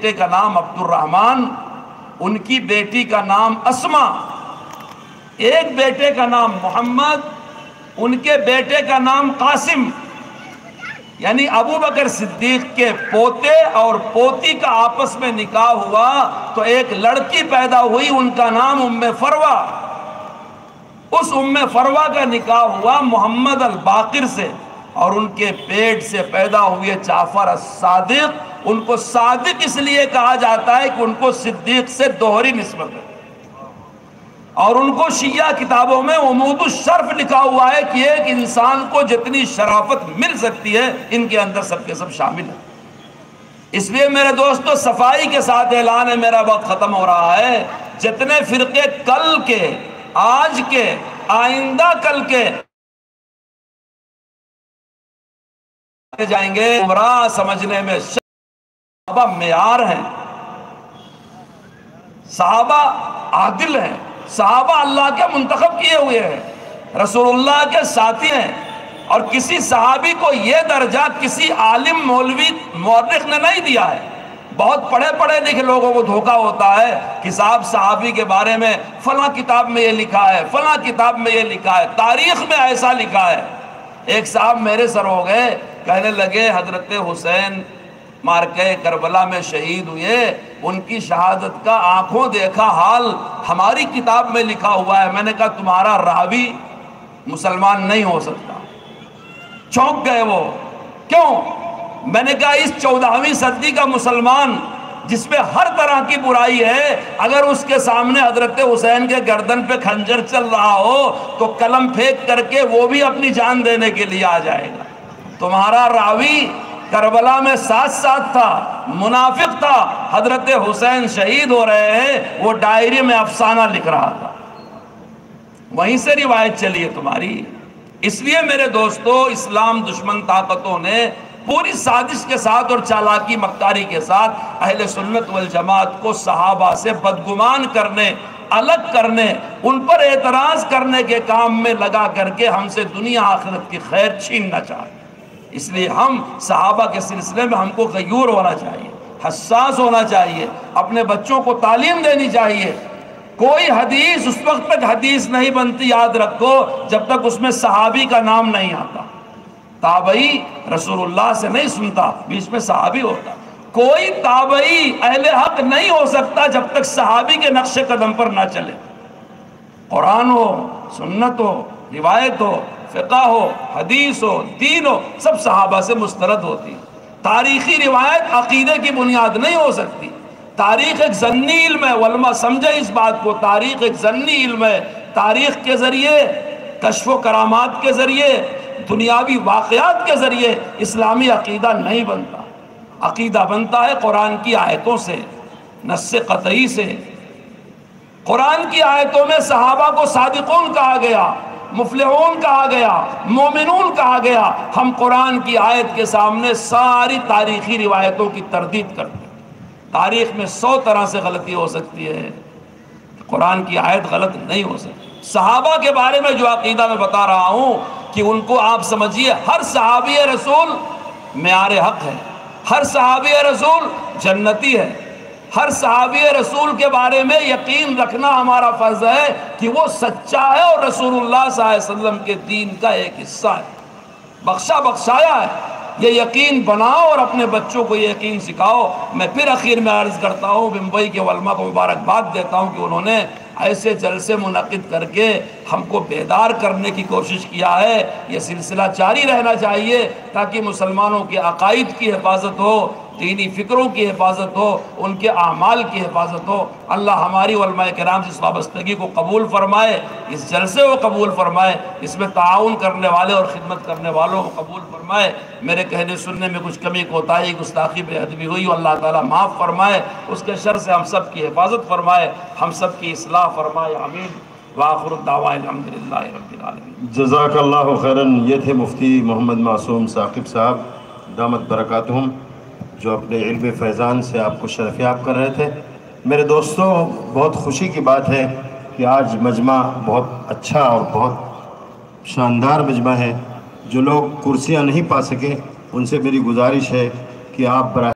بیٹے کا نام عبد الرحمن، ان کی بیٹی کا نام اسما، ایک بیٹے کا نام محمد، ان کے بیٹے کا نام قاسم، یعنی ابو بکر صدیق کے پوتے اور پوتی کا آپس میں نکاح ہوا تو ایک لڑکی پیدا ہوئی، ان کا نام ام فروہ۔ اس ام فروہ کا نکاح ہوا محمد الباقر سے، اور ان کے پیٹ سے پیدا ہوئے جعفر الصادق۔ ان کو صادق اس لیے کہا جاتا ہے کہ ان کو صدیق سے دوہری نسبت ہے، اور ان کو شیعہ کتابوں میں عمود الشرف لکھا ہوا ہے کہ ایک انسان کو جتنی شرافت مل سکتی ہے ان کے اندر سب کے سب شامل ہے۔ اس لیے میرے دوستو صفائی کے ساتھ اعلان ہے، میرا وقت ختم ہو رہا ہے، جتنے فرقے کل کے، آج کے، آئندہ کل کے جائیں گے، گمراہ سمجھنے میں صحابہ معیار ہیں، صحابہ عادل ہیں، صحابہ اللہ کے منتخب کیے ہوئے ہیں، رسول اللہ کے ساتھی ہیں، اور کسی صحابی کو یہ درجہ کسی عالم مولوی مورخ نے نہیں دیا ہے۔ بہت پڑھے لکھے لوگوں کو دھوکا ہوتا ہے کہ صحابی کے بارے میں فلاں کتاب میں یہ لکھا ہے، فلاں کتاب میں یہ لکھا ہے، تاریخ میں ایسا لکھا ہے۔ ایک صاحب میرے سر ہو گئے، کہنے لگے حضرت حسین مارکہ کربلا میں شہید ہوئے، ان کی شہادت کا آنکھوں دیکھا حال ہماری کتاب میں لکھا ہوا ہے۔ میں نے کہا تمہارا راوی مسلمان نہیں ہو سکتا۔ چونک گئے وہ، کیوں؟ میں نے کہا اس 14ویں صدی کا مسلمان جس پہ ہر طرح کی برائی ہے، اگر اس کے سامنے حضرت حسین کے گردن پہ خنجر چل رہا ہو تو قلم پھینک کر کے وہ بھی اپنی جان دینے کے لیے آ جائے گا۔ تمہارا راوی کربلا میں ساتھ تھا، منافق تھا، حضرت حسین شہید ہو رہے ہیں، وہ ڈائری میں افسانہ لکھ رہا تھا، وہیں سے روایت چلی ہے تمہاری۔ اس لیے میرے دوستو اسلام دشمن طاقتوں نے پوری سازش کے ساتھ اور چالاکی مکاری کے ساتھ اہل سنت والجماعت کو صحابہ سے بدگمان کرنے، الگ کرنے، ان پر اعتراض کرنے کے کام میں لگا کر کے ہم سے دنیا آخرت کی خیر چھیننا چاہتے۔ اس لیے ہم صحابہ کے سلسلے میں ہم کو غیور ہونا چاہیے، حساس ہونا چاہیے، اپنے بچوں کو تعلیم دینی چاہیے۔ کوئی حدیث اس وقت تک حدیث نہیں بنتی، یاد رکھو، جب تک اس میں صحابی کا نام نہیں آتا۔ تابعی رسول اللہ سے نہیں سنتا، بیچ میں صحابی ہوتا۔ کوئی تابعی اہل حق نہیں ہو سکتا جب تک صحابی کے نقش قدم پر نہ چلے۔ قرآن ہو، سنت ہو، روایت ہو، فقہ ہو، حدیث ہو، دین ہو، سب صحابہ سے مسترد ہوتی ہے۔ تاریخی روایت عقیدے کی بنیاد نہیں ہو سکتی۔ تاریخ ایک ضمنی علم ہے، علماء سمجھے اس بات کو، تاریخ ایک ضمنی علم ہے۔ تاریخ کے ذریعے، کشف و کرامات کے ذریعے، دنیاوی واقعات کے ذریعے اسلامی عقیدہ نہیں بنتا۔ عقیدہ بنتا ہے قرآن کی آیتوں سے، نص قطعی سے۔ قرآن کی آیتوں میں صحابہ کو صادقون کہا گیا، مفلحون کہا گیا، مومنون کہا گیا۔ ہم قرآن کی آیت کے سامنے ساری تاریخی روایتوں کی تردید کرتے ہیں۔ تاریخ میں 100 طرح سے غلطی ہو سکتی ہے، قرآن کی آیت غلط نہیں ہو سکتی۔ صحابہ کے بارے میں جو عقیدہ میں بتا رہا ہوں کہ ان کو آپ سمجھیے، ہر صحابی رسول معیار حق ہے، ہر صحابی رسول جنتی ہے، ہر صحابی رسول کے بارے میں یقین رکھنا ہمارا فرض ہے کہ وہ سچا ہے اور رسول اللہ صلی اللہ علیہ وسلم کے دین کا ایک حصہ ہے، بخشایا ہے۔ یہ یقین بناؤ اور اپنے بچوں کو یہ یقین سکھاؤ۔ میں پھر اخیر میں عرض کرتا ہوں، ممبئی کے علماء کو مبارکباد دیتا ہوں کہ انہوں نے ایسے جلسے منعقد کر کے ہم کو بیدار کرنے کی کوشش کیا ہے۔ یہ سلسلہ جاری رہنا چاہیے تاکہ مسلمانوں کے عقائد کی حفاظت ہو، دینی فکروں کی حفاظت ہو، ان کے اعمال کی حفاظت ہو۔ اللہ ہماری علماء کرام سے اس وابستگی کو قبول فرمائے، اس جلسے کو قبول فرمائے، اس میں تعاون کرنے والے اور خدمت کرنے والوں کو قبول فرمائے۔ میرے کہنے سننے میں کچھ کمی کوتاہی، گستاخی، بے ادبی ہوئی، اللہ تعالیٰ معاف فرمائے، اس کے شر سے ہم سب کی حفاظت فرمائے، ہم سب کی اصلاح فرمائے، آمین۔ وآخر الدعوان الحمدللہ رب العالمین۔ جزاک اللہ خیراً۔ یہ تھے مفتی محمد معصوم ثاقب صاحب دامت برکاتہم، جو اپنے علم فیضان سے آپ کو شرفیاب کر رہے تھے۔ میرے دوستوں، بہت خوشی کی بات ہے کہ آج مجمع بہت اچھا اور بہت شاندار مجمع ہے۔ جو لوگ کرسیاں نہیں پا سکے ان سے میری گزارش ہے کہ آپ براہ